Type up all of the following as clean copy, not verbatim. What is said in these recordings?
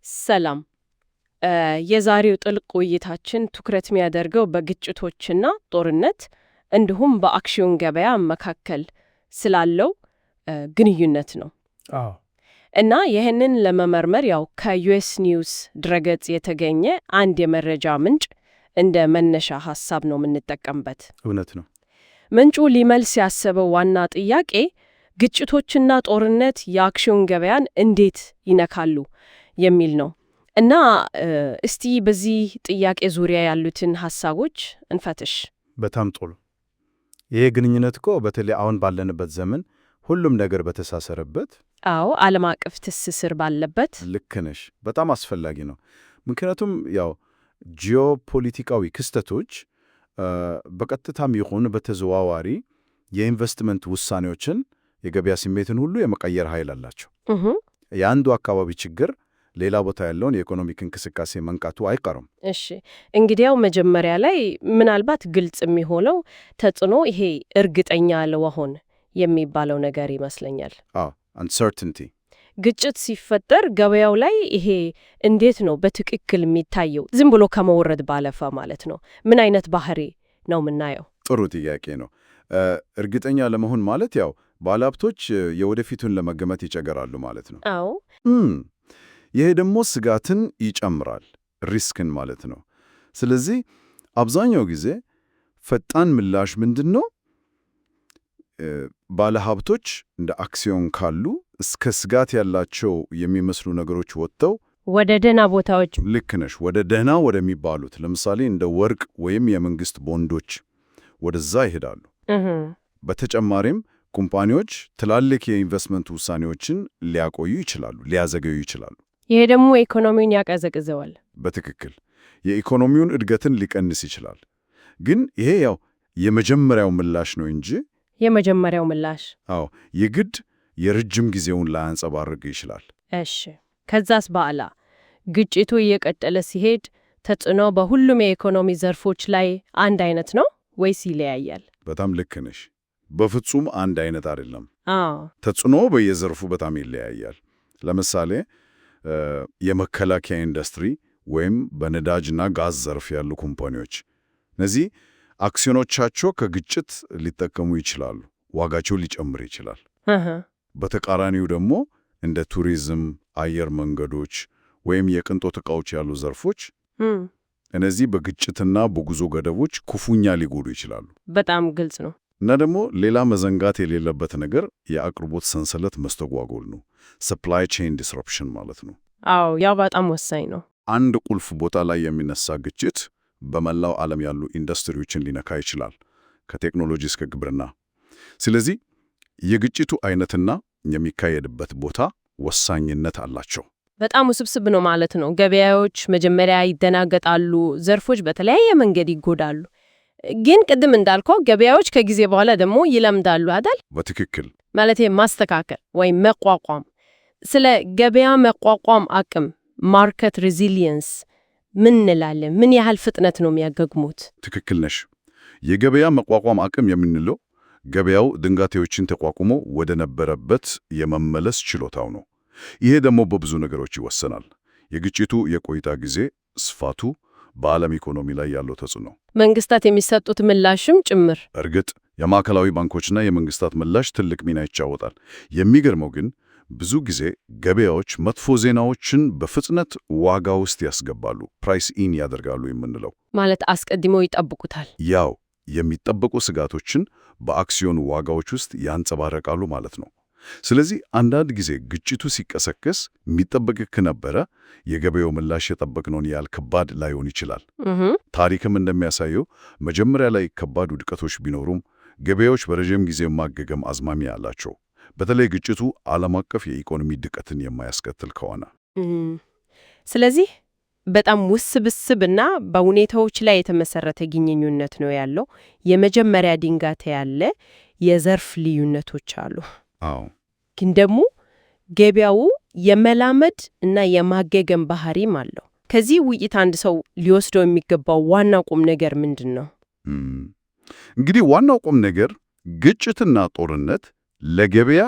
ሰላም። የዛሬው ጥልቅ ውይይታችን ትኩረት የሚያደርገው በግጭቶችና ጦርነት እንዲሁም በአክሲዮን ገበያ መካከል ስላለው ግንኙነት ነው። አዎ እና ይህንን ለመመርመር ከዩኤስ ኒውስ ድረገጽ የተገኘ አንድ የመረጃ ምንጭ እንደ መነሻ ሐሳብ ነው የምንጠቀምበት። እውነት ነው። ምንጩ ሊመልስ ያሰበው ዋና ጥያቄ ግጭቶችና ጦርነት የአክሲዮን ገበያን እንዴት ይነካሉ የሚል ነው። እና እስቲ በዚህ ጥያቄ ዙሪያ ያሉትን ሐሳቦች እንፈትሽ። በጣም ጥሩ። ይሄ ግንኙነት እኮ በተለይ አሁን ባለንበት ዘመን ሁሉም ነገር በተሳሰረበት፣ አዎ ዓለም አቀፍ ትስስር ባለበት ልክ ነሽ፣ በጣም አስፈላጊ ነው። ምክንያቱም ጂኦፖለቲካዊ ክስተቶች በቀጥታም ይሁን በተዘዋዋሪ የኢንቨስትመንት ውሳኔዎችን፣ የገበያ ስሜትን ሁሉ የመቀየር ኃይል አላቸው። የአንዱ አካባቢ ችግር ሌላ ቦታ ያለውን የኢኮኖሚክ እንቅስቃሴ መንካቱ አይቀርም። እሺ፣ እንግዲያው መጀመሪያ ላይ ምናልባት ግልጽ የሚሆነው ተጽዕኖ ይሄ እርግጠኛ ለመሆን የሚባለው ነገር ይመስለኛል። አንሰርቲንቲ። ግጭት ሲፈጠር ገበያው ላይ ይሄ እንዴት ነው በትክክል የሚታየው? ዝም ብሎ ከመውረድ ባለፈ ማለት ነው። ምን አይነት ባህሪ ነው የምናየው? ጥሩ ጥያቄ ነው። እርግጠኛ ለመሆን ማለት ባለሀብቶች የወደፊቱን ለመገመት ይቸገራሉ ማለት ነው። አዎ ይሄ ደግሞ ስጋትን ይጨምራል፣ ሪስክን ማለት ነው። ስለዚህ አብዛኛው ጊዜ ፈጣን ምላሽ ምንድን ነው? ባለሀብቶች እንደ አክሲዮን ካሉ እስከ ስጋት ያላቸው የሚመስሉ ነገሮች ወጥተው ወደ ደህና ቦታዎች፣ ልክ ነሽ፣ ወደ ደህና ወደሚባሉት ለምሳሌ እንደ ወርቅ ወይም የመንግስት ቦንዶች ወደዛ ይሄዳሉ። በተጨማሪም ኩምፓኒዎች ትላልቅ የኢንቨስትመንት ውሳኔዎችን ሊያቆዩ ይችላሉ፣ ሊያዘገዩ ይችላሉ። ይሄ ደግሞ ኢኮኖሚውን ያቀዘቅዘዋል። በትክክል የኢኮኖሚውን እድገትን ሊቀንስ ይችላል። ግን ይሄ የመጀመሪያው ምላሽ ነው እንጂ የመጀመሪያው ምላሽ የግድ የረጅም ጊዜውን ላያንጸባርቅ ይችላል። እሺ፣ ከዛስ በኋላ ግጭቱ እየቀጠለ ሲሄድ ተጽዕኖ በሁሉም የኢኮኖሚ ዘርፎች ላይ አንድ አይነት ነው ወይስ ይለያያል? በጣም ልክ ነሽ። በፍጹም አንድ አይነት አይደለም። ተጽዕኖ በየዘርፉ በጣም ይለያያል። ለምሳሌ የመከላከያ ኢንዱስትሪ ወይም በነዳጅና ጋዝ ዘርፍ ያሉ ኩምፓኒዎች፣ እነዚህ አክሲዮኖቻቸው ከግጭት ሊጠቀሙ ይችላሉ፣ ዋጋቸው ሊጨምር ይችላል። በተቃራኒው ደግሞ እንደ ቱሪዝም፣ አየር መንገዶች ወይም የቅንጦት ዕቃዎች ያሉ ዘርፎች እነዚህ በግጭትና በጉዞ ገደቦች ክፉኛ ሊጎዱ ይችላሉ። በጣም ግልጽ ነው። እና ደግሞ ሌላ መዘንጋት የሌለበት ነገር የአቅርቦት ሰንሰለት መስተጓጎል ነው። ሰፕላይ ቼን ዲስረፕሽን ማለት ነው። አዎ በጣም ወሳኝ ነው። አንድ ቁልፍ ቦታ ላይ የሚነሳ ግጭት በመላው ዓለም ያሉ ኢንዱስትሪዎችን ሊነካ ይችላል፣ ከቴክኖሎጂ እስከ ግብርና። ስለዚህ የግጭቱ አይነትና የሚካሄድበት ቦታ ወሳኝነት አላቸው። በጣም ውስብስብ ነው ማለት ነው። ገበያዎች መጀመሪያ ይደናገጣሉ፣ ዘርፎች በተለያየ መንገድ ይጎዳሉ። ግን ቅድም እንዳልከው ገበያዎች ከጊዜ በኋላ ደግሞ ይለምዳሉ አይደል? በትክክል ማለት ማስተካከል ወይም መቋቋም። ስለ ገበያ መቋቋም አቅም ማርኬት ሬዚሊየንስ ምን እንላለን? ምን ያህል ፍጥነት ነው የሚያገግሙት? ትክክል ነሽ። የገበያ መቋቋም አቅም የምንለው ገበያው ድንጋቴዎችን ተቋቁሞ ወደ ነበረበት የመመለስ ችሎታው ነው። ይሄ ደግሞ በብዙ ነገሮች ይወሰናል። የግጭቱ የቆይታ ጊዜ፣ ስፋቱ፣ በዓለም ኢኮኖሚ ላይ ያለው ተጽዕኖ፣ መንግስታት የሚሰጡት ምላሽም ጭምር። እርግጥ የማዕከላዊ ባንኮችና የመንግስታት ምላሽ ትልቅ ሚና ይጫወታል። የሚገርመው ግን ብዙ ጊዜ ገበያዎች መጥፎ ዜናዎችን በፍጥነት ዋጋ ውስጥ ያስገባሉ፣ ፕራይስ ኢን ያደርጋሉ የምንለው ማለት አስቀድመው ይጠብቁታል። የሚጠበቁ ስጋቶችን በአክሲዮን ዋጋዎች ውስጥ ያንጸባረቃሉ ማለት ነው። ስለዚህ አንዳንድ ጊዜ ግጭቱ ሲቀሰቀስ የሚጠበቅ ከነበረ የገበያው ምላሽ የጠበቅነውን ያህል ከባድ ላይሆን ይችላል። ታሪክም እንደሚያሳየው መጀመሪያ ላይ ከባድ ውድቀቶች ቢኖሩም ገበያዎች በረዥም ጊዜ ማገገም አዝማሚያ አላቸው። በተለይ ግጭቱ ዓለም አቀፍ የኢኮኖሚ ድቀትን የማያስከትል ከሆነ። ስለዚህ በጣም ውስብስብና በሁኔታዎች ላይ የተመሰረተ ግንኙነት ነው ያለው። የመጀመሪያ ድንጋቴ ያለ የዘርፍ ልዩነቶች አሉ። ግን ደግሞ ገበያው የመላመድ እና የማገገም ባህሪም አለው። ከዚህ ውይይት አንድ ሰው ሊወስደው የሚገባው ዋና ቁም ነገር ምንድን ነው? እንግዲህ ዋናው ቁም ነገር ግጭትና ጦርነት ለገበያ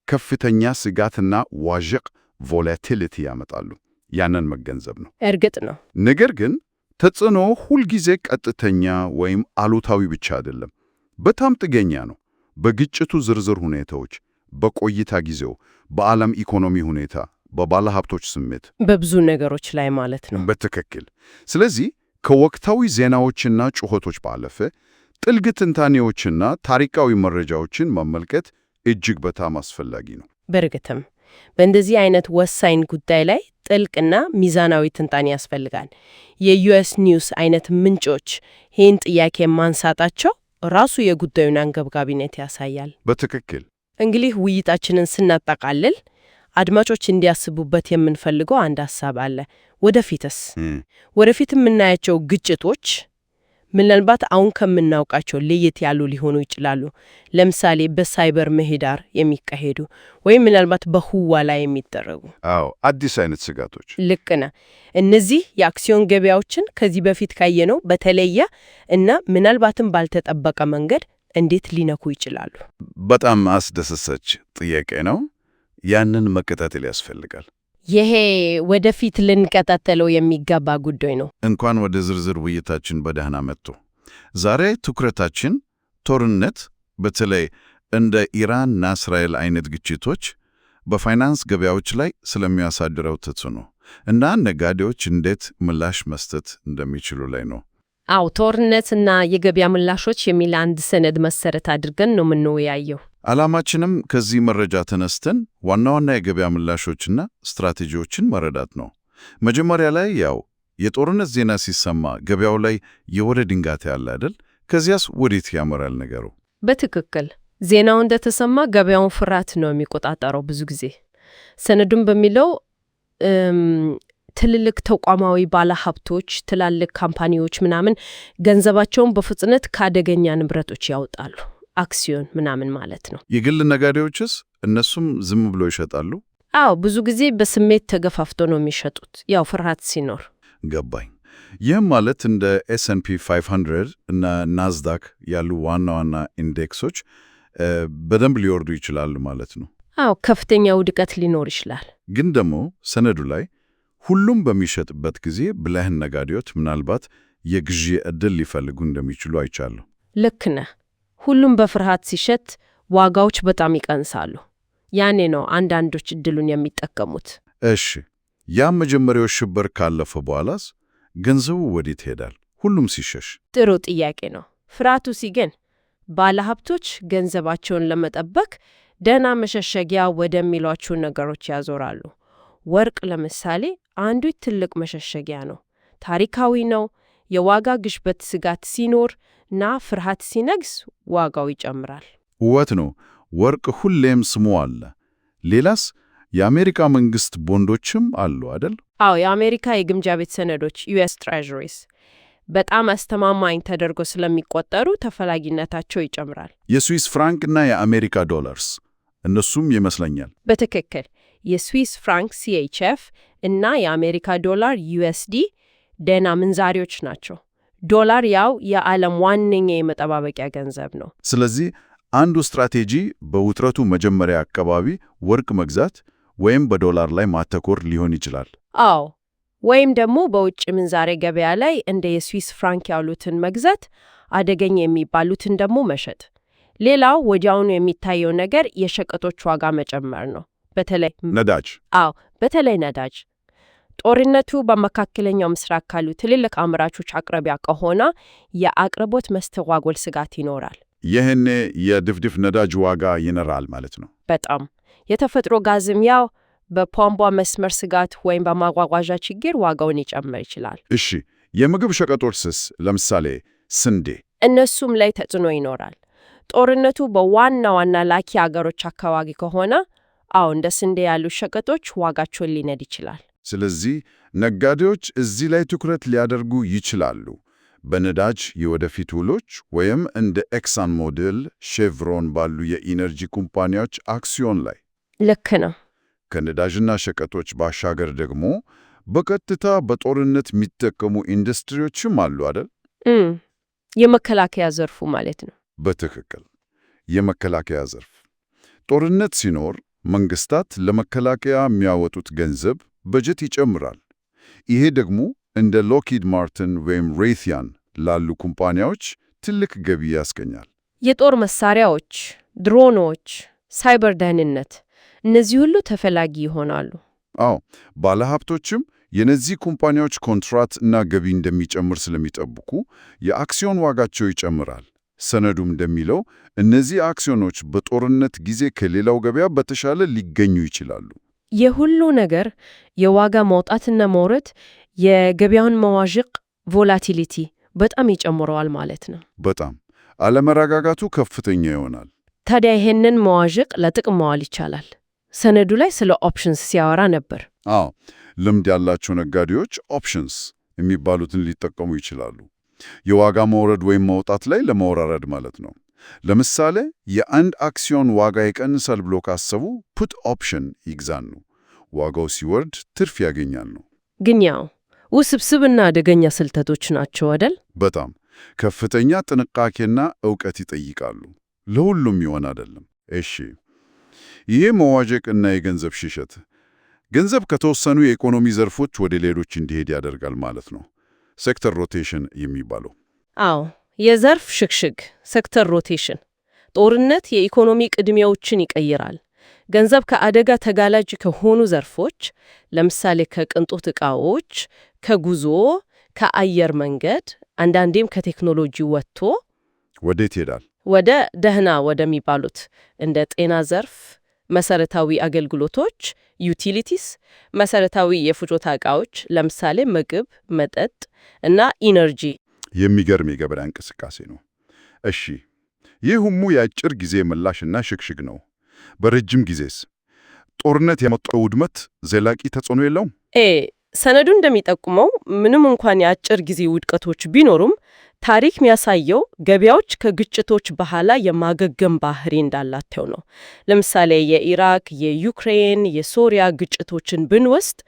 ከፍተኛ ስጋትና ዋዠቅ ቮላቲሊቲ ያመጣሉ። ያንን መገንዘብ ነው። እርግጥ ነው። ነገር ግን ተጽዕኖ ሁልጊዜ ቀጥተኛ ወይም አሉታዊ ብቻ አይደለም። በጣም ጥገኛ ነው። በግጭቱ ዝርዝር ሁኔታዎች፣ በቆይታ ጊዜው፣ በዓለም ኢኮኖሚ ሁኔታ፣ በባለሀብቶች ስሜት፣ በብዙ ነገሮች ላይ ማለት ነው። በትክክል። ስለዚህ ከወቅታዊ ዜናዎችና ጩኸቶች ባለፈ ጥልቅ ትንታኔዎችና ታሪካዊ መረጃዎችን መመልከት እጅግ በጣም አስፈላጊ ነው። በእርግጥም በእንደዚህ አይነት ወሳኝ ጉዳይ ላይ ጥልቅና ሚዛናዊ ትንታኔ ያስፈልጋል። የዩኤስ ኒውስ አይነት ምንጮች ይህን ጥያቄ ማንሳታቸው ራሱ የጉዳዩን አንገብጋቢነት ያሳያል። በትክክል። እንግዲህ ውይይታችንን ስናጠቃልል አድማጮች እንዲያስቡበት የምንፈልገው አንድ ሐሳብ አለ። ወደፊት የምናያቸው ግጭቶች ምናልባት አሁን ከምናውቃቸው ለየት ያሉ ሊሆኑ ይችላሉ። ለምሳሌ በሳይበር ምህዳር የሚካሄዱ ወይም ምናልባት በህዋ ላይ የሚደረጉ አዲስ አይነት ስጋቶች። ልክ ነህ። እነዚህ የአክሲዮን ገበያዎችን ከዚህ በፊት ካየነው በተለየ እና ምናልባትም ባልተጠበቀ መንገድ እንዴት ሊነኩ ይችላሉ? በጣም አስደሳች ጥያቄ ነው። ያንን መከታተል ያስፈልጋል። ይሄ ወደፊት ልንቀጣጠለው የሚገባ ጉዳይ ነው። እንኳን ወደ ዝርዝር ውይይታችን በደህና መጡ። ዛሬ ትኩረታችን ጦርነት፣ በተለይ እንደ ኢራንና እስራኤል አይነት ግጭቶች በፋይናንስ ገበያዎች ላይ ስለሚያሳድረው ተጽዕኖ እና ነጋዴዎች እንዴት ምላሽ መስጠት እንደሚችሉ ላይ ነው። ጦርነትና የገበያ ምላሾች የሚል አንድ ሰነድ መሰረት አድርገን ነው የምንወያየው። ዓላማችንም ከዚህ መረጃ ተነስተን ዋና ዋና የገበያ ምላሾችና ስትራቴጂዎችን መረዳት ነው። መጀመሪያ ላይ የጦርነት ዜና ሲሰማ ገበያው ላይ የወደ ድንጋቴ ያለ አይደል? ከዚያስ ወዴት ያመራል ነገሩ? በትክክል ዜናው እንደተሰማ ገበያውን ፍርሃት ነው የሚቆጣጠረው። ብዙ ጊዜ ሰነዱን በሚለው ትልልቅ ተቋማዊ ባለሀብቶች፣ ትላልቅ ካምፓኒዎች ምናምን ገንዘባቸውን በፍጥነት ከአደገኛ ንብረቶች ያወጣሉ። አክሲዮን ምናምን ማለት ነው። የግል ነጋዴዎችስ እነሱም ዝም ብሎ ይሸጣሉ? ብዙ ጊዜ በስሜት ተገፋፍቶ ነው የሚሸጡት፣ ፍርሃት ሲኖር። ገባኝ። ይህም ማለት እንደ ኤስ&ፒ 500 እና ናዝዳክ ያሉ ዋና ዋና ኢንዴክሶች በደንብ ሊወርዱ ይችላሉ ማለት ነው። ከፍተኛ ውድቀት ሊኖር ይችላል። ግን ደግሞ ሰነዱ ላይ ሁሉም በሚሸጥበት ጊዜ ብልህ ነጋዴዎች ምናልባት የግዢ ዕድል ሊፈልጉ እንደሚችሉ አይቻለሁ። ልክ ነህ። ሁሉም በፍርሃት ሲሸጥ ዋጋዎች በጣም ይቀንሳሉ። ያኔ ነው አንዳንዶች ዕድሉን የሚጠቀሙት። እሺ፣ ያ መጀመሪያው ሽብር ካለፈ በኋላስ ገንዘቡ ወዴት ይሄዳል? ሁሉም ሲሸሽ? ጥሩ ጥያቄ ነው። ፍርሃቱ ሲገን ባለሀብቶች ገንዘባቸውን ለመጠበቅ ደህና መሸሸጊያ ወደሚሏቸው ነገሮች ያዞራሉ። ወርቅ ለምሳሌ አንዱ ትልቅ መሸሸጊያ ነው። ታሪካዊ ነው። የዋጋ ግሽበት ስጋት ሲኖር እና ፍርሃት ሲነግስ ዋጋው ይጨምራል። ውበት ነው። ወርቅ ሁሌም ስሙ አለ። ሌላስ? የአሜሪካ መንግስት ቦንዶችም አሉ አይደል? የአሜሪካ የግምጃ ቤት ሰነዶች ዩኤስ ትሬዥሪስ በጣም አስተማማኝ ተደርጎ ስለሚቆጠሩ ተፈላጊነታቸው ይጨምራል። የስዊስ ፍራንክ እና የአሜሪካ ዶላርስ እነሱም ይመስለኛል። በትክክል የስዊስ ፍራንክ ሲኤችኤፍ እና የአሜሪካ ዶላር ዩኤስዲ ደህና ምንዛሪዎች ናቸው። ዶላር የዓለም ዋነኛ የመጠባበቂያ ገንዘብ ነው። ስለዚህ አንዱ ስትራቴጂ በውጥረቱ መጀመሪያ አካባቢ ወርቅ መግዛት ወይም በዶላር ላይ ማተኮር ሊሆን ይችላል። ወይም ደግሞ በውጭ ምንዛሬ ገበያ ላይ እንደ የስዊስ ፍራንክ ያሉትን መግዛት፣ አደገኛ የሚባሉትን ደግሞ መሸጥ። ሌላው ወዲያውኑ የሚታየው ነገር የሸቀጦች ዋጋ መጨመር ነው። በተለይ ነዳጅ። በተለይ ነዳጅ። ጦርነቱ በመካከለኛው ምስራቅ ካሉ ትልልቅ አምራቾች አቅራቢያ ከሆነ የአቅርቦት መስተጓጎል ስጋት ይኖራል። ይህን የድፍድፍ ነዳጅ ዋጋ ይነራል ማለት ነው። በጣም የተፈጥሮ ጋዝም በቧንቧ መስመር ስጋት ወይም በማጓጓዣ ችግር ዋጋውን ሊጨምር ይችላል። እሺ፣ የምግብ ሸቀጦችስ? ለምሳሌ ስንዴ። እነሱም ላይ ተጽዕኖ ይኖራል። ጦርነቱ በዋና ዋና ላኪ አገሮች አካባቢ ከሆነ እንደ ስንዴ ያሉ ሸቀጦች ዋጋቸውን ሊነድ ይችላል። ስለዚህ ነጋዴዎች እዚህ ላይ ትኩረት ሊያደርጉ ይችላሉ። በነዳጅ የወደፊት ውሎች ወይም እንደ ኤክሳን ሞቢል፣ ሼቭሮን ባሉ የኢነርጂ ኩባንያዎች አክሲዮን ላይ። ልክ ነው። ከነዳጅና ሸቀጦች ባሻገር ደግሞ በቀጥታ በጦርነት የሚጠቀሙ ኢንዱስትሪዎችም አሉ አይደል? የመከላከያ ዘርፉ ማለት ነው። በትክክል የመከላከያ ዘርፍ። ጦርነት ሲኖር መንግስታት ለመከላከያ የሚያወጡት ገንዘብ በጀት ይጨምራል። ይሄ ደግሞ እንደ ሎኪድ ማርቲን ወይም ሬይቲያን ላሉ ኩባንያዎች ትልቅ ገቢ ያስገኛል። የጦር መሳሪያዎች፣ ድሮኖች፣ ሳይበር ደህንነት፣ እነዚህ ሁሉ ተፈላጊ ይሆናሉ። አዎ፣ ባለሀብቶችም የነዚህ ኩባንያዎች ኮንትራት እና ገቢ እንደሚጨምር ስለሚጠብቁ የአክሲዮን ዋጋቸው ይጨምራል። ሰነዱም እንደሚለው እነዚህ አክሲዮኖች በጦርነት ጊዜ ከሌላው ገበያ በተሻለ ሊገኙ ይችላሉ። የሁሉ ነገር የዋጋ መውጣትና መውረድ የገበያውን መዋዥቅ ቮላቲሊቲ በጣም ይጨምረዋል ማለት ነው። በጣም አለመረጋጋቱ ከፍተኛ ይሆናል። ታዲያ ይሄንን መዋዥቅ ለጥቅም መዋል ይቻላል። ሰነዱ ላይ ስለ ኦፕሽንስ ሲያወራ ነበር። አዎ፣ ልምድ ያላቸው ነጋዴዎች ኦፕሽንስ የሚባሉትን ሊጠቀሙ ይችላሉ። የዋጋ መውረድ ወይም መውጣት ላይ ለመወራረድ ማለት ነው። ለምሳሌ የአንድ አክሲዮን ዋጋ ይቀንሳል ብሎ ካሰቡ ፑት ኦፕሽን ይግዛሉ። ዋጋው ሲወርድ ትርፍ ያገኛሉ። ግን ያው ውስብስብና አደገኛ ስልተቶች ናቸው አይደል? በጣም ከፍተኛ ጥንቃቄና ዕውቀት ይጠይቃሉ። ለሁሉም ይሆን አይደለም። እሺ፣ ይሄ መዋዠቅና የገንዘብ ሽሽት ገንዘብ ከተወሰኑ የኢኮኖሚ ዘርፎች ወደ ሌሎች እንዲሄድ ያደርጋል ማለት ነው። ሴክተር ሮቴሽን የሚባለው። አዎ፣ የዘርፍ ሽግሽግ ሴክተር ሮቴሽን። ጦርነት የኢኮኖሚ ቅድሚያዎችን ይቀይራል። ገንዘብ ከአደጋ ተጋላጭ ከሆኑ ዘርፎች ለምሳሌ ከቅንጦት ዕቃዎች፣ ከጉዞ፣ ከአየር መንገድ፣ አንዳንዴም ከቴክኖሎጂ ወጥቶ ወዴት ይሄዳል? ወደ ደህና ወደሚባሉት እንደ ጤና ዘርፍ፣ መሰረታዊ አገልግሎቶች ዩቲሊቲስ፣ መሰረታዊ የፍጆታ ዕቃዎች ለምሳሌ ምግብ፣ መጠጥ እና ኢነርጂ። የሚገርም የገበያ እንቅስቃሴ ነው። እሺ፣ ይህ ሁሉ የአጭር ጊዜ ምላሽና ሽግሽግ ነው። በረጅም ጊዜስ ጦርነት ያመጣው ውድመት ዘላቂ ተጽዕኖ የለውም? ሰነዱ እንደሚጠቁመው ምንም እንኳን የአጭር ጊዜ ውድቀቶች ቢኖሩም ታሪክ የሚያሳየው ገበያዎች ከግጭቶች በኋላ የማገገም ባህሪ እንዳላቸው ነው። ለምሳሌ የኢራቅ፣ የዩክሬን፣ የሶሪያ ግጭቶችን ብንወስድ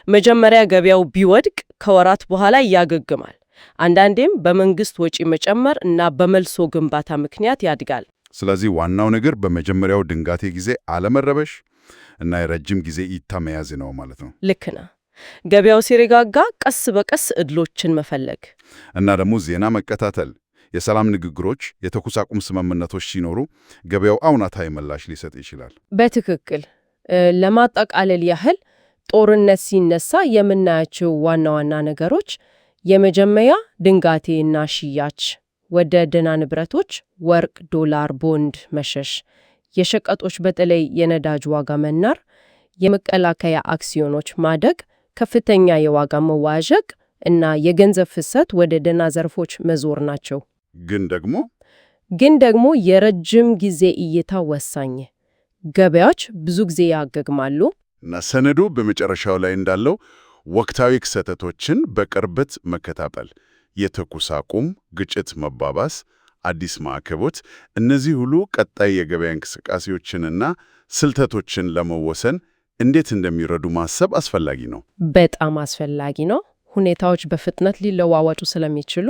መጀመሪያ ገበያው ቢወድቅ ከወራት በኋላ ያገግማል። አንዳንዴም በመንግስት ወጪ መጨመር እና በመልሶ ግንባታ ምክንያት ያድጋል። ስለዚህ ዋናው ነገር በመጀመሪያው ድንጋቴ ጊዜ አለመረበሽ እና የረጅም ጊዜ እይታ መያዝ ነው ማለት ነው። ልክ ነህ። ገበያው ሲረጋጋ ቀስ በቀስ እድሎችን መፈለግ እና ደግሞ ዜና መከታተል፣ የሰላም ንግግሮች፣ የተኩስ አቁም ስምምነቶች ሲኖሩ ገበያው አውናታዊ ምላሽ ሊሰጥ ይችላል። በትክክል። ለማጠቃለል ያህል ጦርነት ሲነሳ የምናያቸው ዋና ዋና ነገሮች የመጀመሪያ ድንጋቴና ሽያጭ፣ ወደ ደህና ንብረቶች ወርቅ፣ ዶላር፣ ቦንድ መሸሽ፣ የሸቀጦች በተለይ የነዳጅ ዋጋ መናር፣ የመከላከያ አክሲዮኖች ማደግ፣ ከፍተኛ የዋጋ መዋዠቅ እና የገንዘብ ፍሰት ወደ ደህና ዘርፎች መዞር ናቸው። ግን ደግሞ የረጅም ጊዜ እይታ ወሳኝ። ገበያዎች ብዙ ጊዜ ያገግማሉ እና ሰነዱ በመጨረሻው ላይ እንዳለው ወቅታዊ ክስተቶችን በቅርበት መከታተል፣ የተኩስ አቁም፣ ግጭት መባባስ፣ አዲስ ማዕቀቦች፣ እነዚህ ሁሉ ቀጣይ የገበያ እንቅስቃሴዎችንና ስልተቶችን ለመወሰን እንዴት እንደሚረዱ ማሰብ አስፈላጊ ነው። በጣም አስፈላጊ ነው። ሁኔታዎች በፍጥነት ሊለዋወጡ ስለሚችሉ